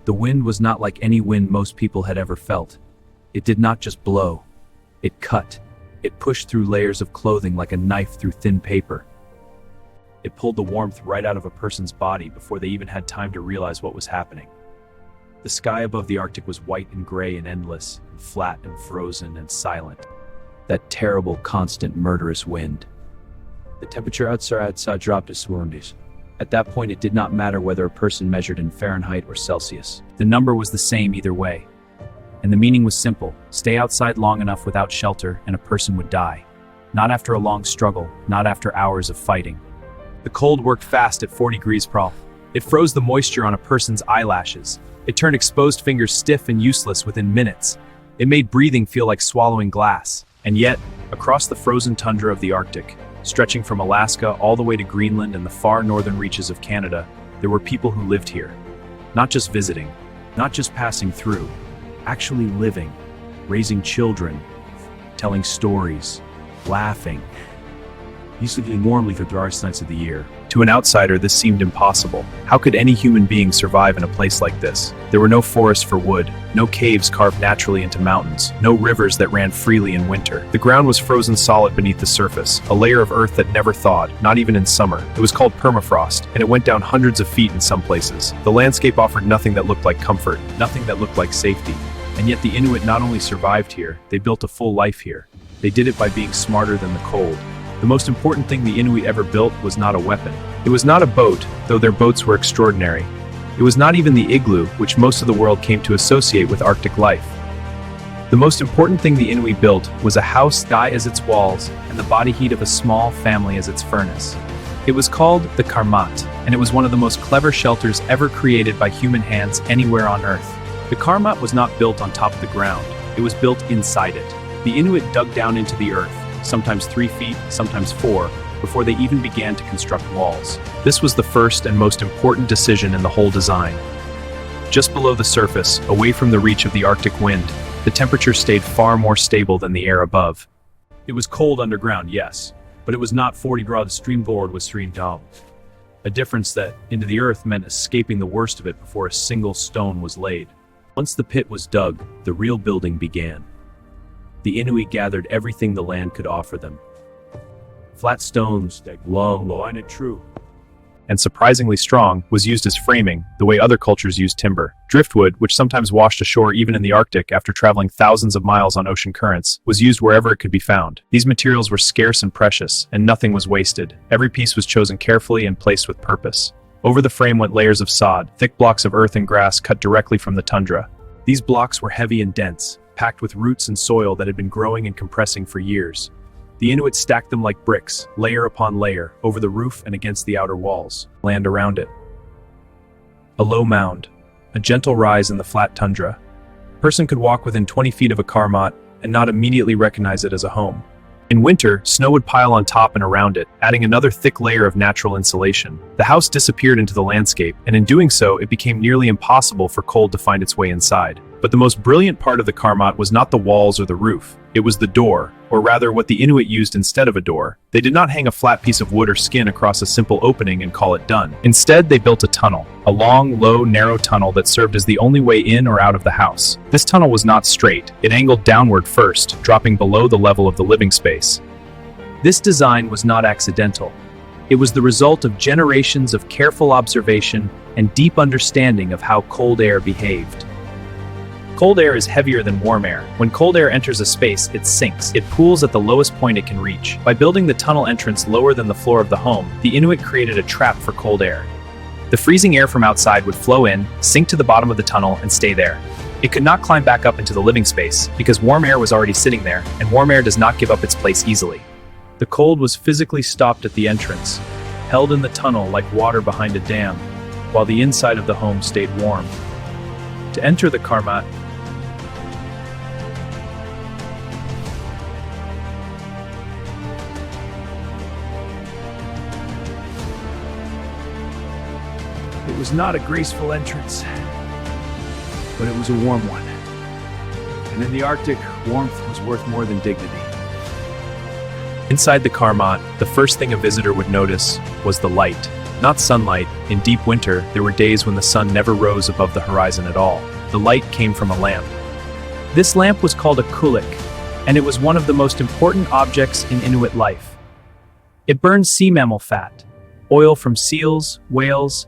The wind was not like any wind most people had ever felt. It did not just blow. It cut. It pushed through layers of clothing like a knife through thin paper. It pulled the warmth right out of a person's body before they even had time to realize what was happening. The sky above the Arctic was white and gray and endless, and flat and frozen and silent. That terrible, constant, murderous wind. The temperature outside dropped to 40. At that point, it did not matter whether a person measured in Fahrenheit or Celsius. The number was the same either way. And the meaning was simple: stay outside long enough without shelter and a person would die. Not after a long struggle, not after hours of fighting. The cold worked fast at 40 degrees Celsius. It froze the moisture on a person's eyelashes. It turned exposed fingers stiff and useless within minutes. It made breathing feel like swallowing glass. And yet, across the frozen tundra of the Arctic, stretching from Alaska all the way to Greenland and the far northern reaches of Canada, there were people who lived here. Not just visiting, not just passing through, actually living, raising children, telling stories, laughing, living warmly through the darkest nights of the year. To an outsider, this seemed impossible. How could any human being survive in a place like this? There were no forests for wood, no caves carved naturally into mountains, no rivers that ran freely in winter. The ground was frozen solid beneath the surface, a layer of earth that never thawed, not even in summer. It was called permafrost, and it went down hundreds of feet in some places. The landscape offered nothing that looked like comfort, nothing that looked like safety. And yet the Inuit not only survived here, they built a full life here. They did it by being smarter than the cold. The most important thing the Inuit ever built was not a weapon. It was not a boat, though their boats were extraordinary. It was not even the igloo, which most of the world came to associate with Arctic life. The most important thing the Inuit built was a house sky as its walls and the body heat of a small family as its furnace. It was called the Karmat, and it was one of the most clever shelters ever created by human hands anywhere on Earth. The Karmat was not built on top of the ground. It was built inside it. The Inuit dug down into the earth, sometimes 3 feet, sometimes 4, before they even began to construct walls. This was the first and most important decision in the whole design. Just below the surface, away from the reach of the Arctic wind, the temperature stayed far more stable than the air above. It was cold underground, yes, but it was not 40 broad streamboard with stream down. A difference that, into the earth, meant escaping the worst of it before a single stone was laid. Once the pit was dug, the real building began. The Inuit gathered everything the land could offer them. Flat stones, long, and true, and surprisingly strong, was used as framing, the way other cultures used timber. Driftwood, which sometimes washed ashore even in the Arctic after traveling thousands of miles on ocean currents, was used wherever it could be found. These materials were scarce and precious, and nothing was wasted. Every piece was chosen carefully and placed with purpose. Over the frame went layers of sod, thick blocks of earth and grass cut directly from the tundra. These blocks were heavy and dense, packed with roots and soil that had been growing and compressing for years. The Inuit stacked them like bricks, layer upon layer, over the roof and against the outer walls, land around it. A low mound, a gentle rise in the flat tundra. A person could walk within 20 feet of a Karmat and not immediately recognize it as a home. In winter, snow would pile on top and around it, adding another thick layer of natural insulation. The house disappeared into the landscape, and in doing so, it became nearly impossible for cold to find its way inside. But the most brilliant part of the Karmat was not the walls or the roof. It was the door, or rather what the Inuit used instead of a door. They did not hang a flat piece of wood or skin across a simple opening and call it done. Instead, they built a tunnel, a long, low, narrow tunnel that served as the only way in or out of the house. This tunnel was not straight. It angled downward first, dropping below the level of the living space. This design was not accidental. It was the result of generations of careful observation and deep understanding of how cold air behaved. Cold air is heavier than warm air. When cold air enters a space, it sinks. It pools at the lowest point it can reach. By building the tunnel entrance lower than the floor of the home, the Inuit created a trap for cold air. The freezing air from outside would flow in, sink to the bottom of the tunnel, and stay there. It could not climb back up into the living space, because warm air was already sitting there, and warm air does not give up its place easily. The cold was physically stopped at the entrance, held in the tunnel like water behind a dam, while the inside of the home stayed warm. To enter the Karmat, it was not a graceful entrance, but it was a warm one. And in the Arctic, warmth was worth more than dignity. Inside the Karmat, the first thing a visitor would notice was the light. Not sunlight. In deep winter, there were days when the sun never rose above the horizon at all. The light came from a lamp. This lamp was called a kulik, and it was one of the most important objects in Inuit life. It burned sea mammal fat, oil from seals, whales.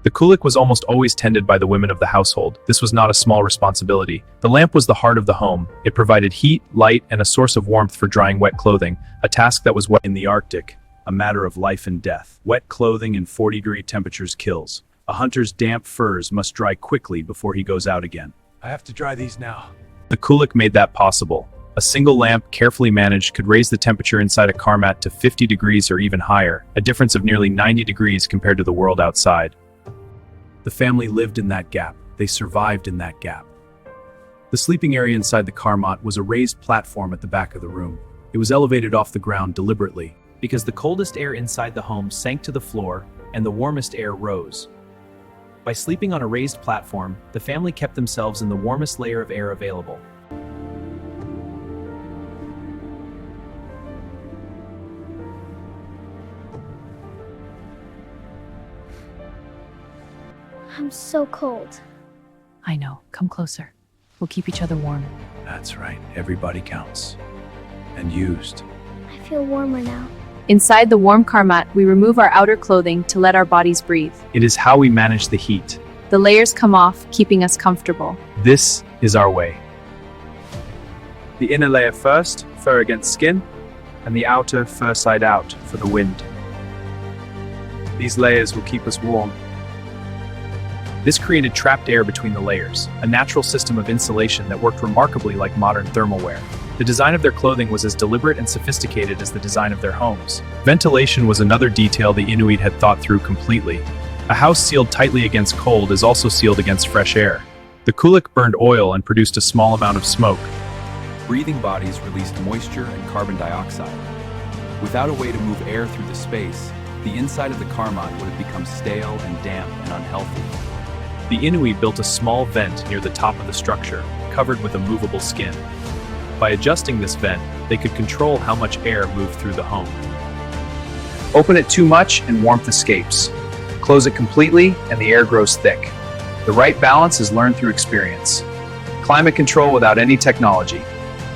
The kulik was almost always tended by the women of the household. This was not a small responsibility. The lamp was the heart of the home. It provided heat, light, and a source of warmth for drying wet clothing, a task that was in the Arctic, a matter of life and death. Wet clothing in 40-degree temperatures kills. A hunter's damp furs must dry quickly before he goes out again. I have to dry these now. The kulik made that possible. A single lamp, carefully managed, could raise the temperature inside a karmat to 50 degrees or even higher, a difference of nearly 90 degrees compared to the world outside. The family lived in that gap. They survived in that gap. The sleeping area inside the karmat was a raised platform at the back of the room. It was elevated off the ground deliberately, because the coldest air inside the home sank to the floor and the warmest air rose. By sleeping on a raised platform, the family kept themselves in the warmest layer of air available. I'm so cold. I know. Come closer. We'll keep each other warm. That's right. Everybody counts. And used. I feel warmer now. Inside the warm karmat, we remove our outer clothing to let our bodies breathe. It is how we manage the heat. The layers come off, keeping us comfortable. This is our way. The inner layer first, fur against skin, and the outer, fur side out, for the wind. These layers will keep us warm. This created trapped air between the layers, a natural system of insulation that worked remarkably like modern thermalware. The design of their clothing was as deliberate and sophisticated as the design of their homes. Ventilation was another detail the Inuit had thought through completely. A house sealed tightly against cold is also sealed against fresh air. The kulik burned oil and produced a small amount of smoke. Breathing bodies released moisture and carbon dioxide. Without a way to move air through the space, the inside of the karmat would have become stale and damp and unhealthy. The Inuit built a small vent near the top of the structure, covered with a movable skin. By adjusting this vent, they could control how much air moved through the home. Open it too much and warmth escapes. Close it completely and the air grows thick. The right balance is learned through experience. Climate control without any technology.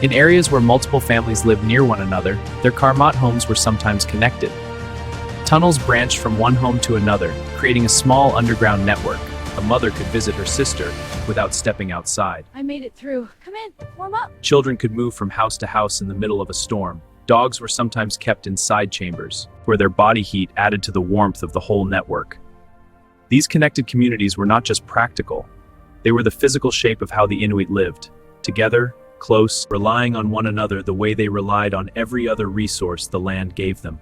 In areas where multiple families lived near one another, their karmat homes were sometimes connected. Tunnels branched from one home to another, creating a small underground network. A mother could visit her sister without stepping outside. I made it through. Come in, warm up. Children could move from house to house in the middle of a storm. Dogs were sometimes kept in side chambers, where their body heat added to the warmth of the whole network. These connected communities were not just practical. They were the physical shape of how the Inuit lived. Together, close, relying on one another the way they relied on every other resource the land gave them.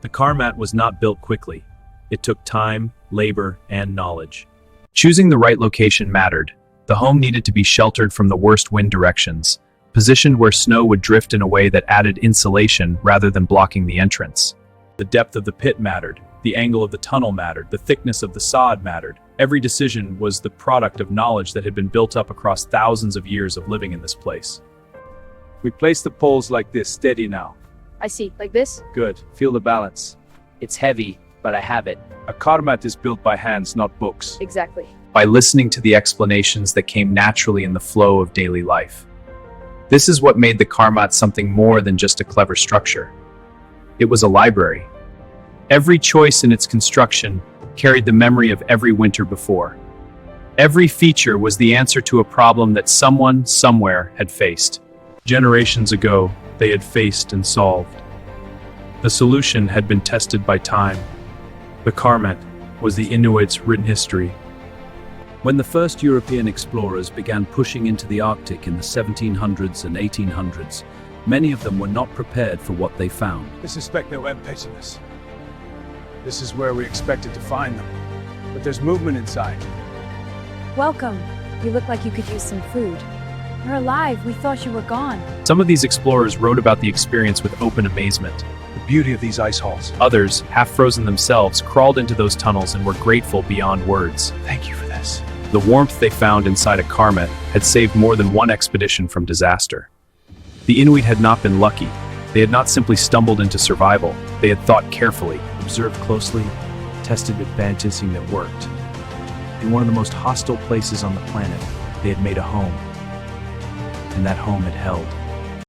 The karmat was not built quickly. It took time, labor, and knowledge. Choosing the right location mattered. The home needed to be sheltered from the worst wind directions, positioned where snow would drift in a way that added insulation rather than blocking the entrance. The depth of the pit mattered. The angle of the tunnel mattered. The thickness of the sod mattered. Every decision was the product of knowledge that had been built up across thousands of years of living in this place. We place the poles like this, steady now. I see. Like this? Good. Feel the balance. It's heavy, but I have it. A karmat is built by hands, not books. Exactly. By listening to the explanations that came naturally in the flow of daily life. This is what made the karmat something more than just a clever structure. It was a library. Every choice in its construction carried the memory of every winter before. Every feature was the answer to a problem that someone, somewhere, had faced. Generations ago, they had faced and solved. The solution had been tested by time. The karmat was the Inuits' written history. When the first European explorers began pushing into the Arctic in the 1700s and 1800s, many of them were not prepared for what they found. We suspect they went pitiless. This is where we expected to find them. But there's movement inside. Welcome. You look like you could use some food. You're alive. We thought you were gone. Some of these explorers wrote about the experience with open amazement. The beauty of these ice halls. Others, half frozen themselves, crawled into those tunnels and were grateful beyond words. Thank you for this. The warmth they found inside a karmat had saved more than one expedition from disaster. The Inuit had not been lucky. They had not simply stumbled into survival. They had thought carefully, observed closely, tested advantages that worked. In one of the most hostile places on the planet, they had made a home. And that home had held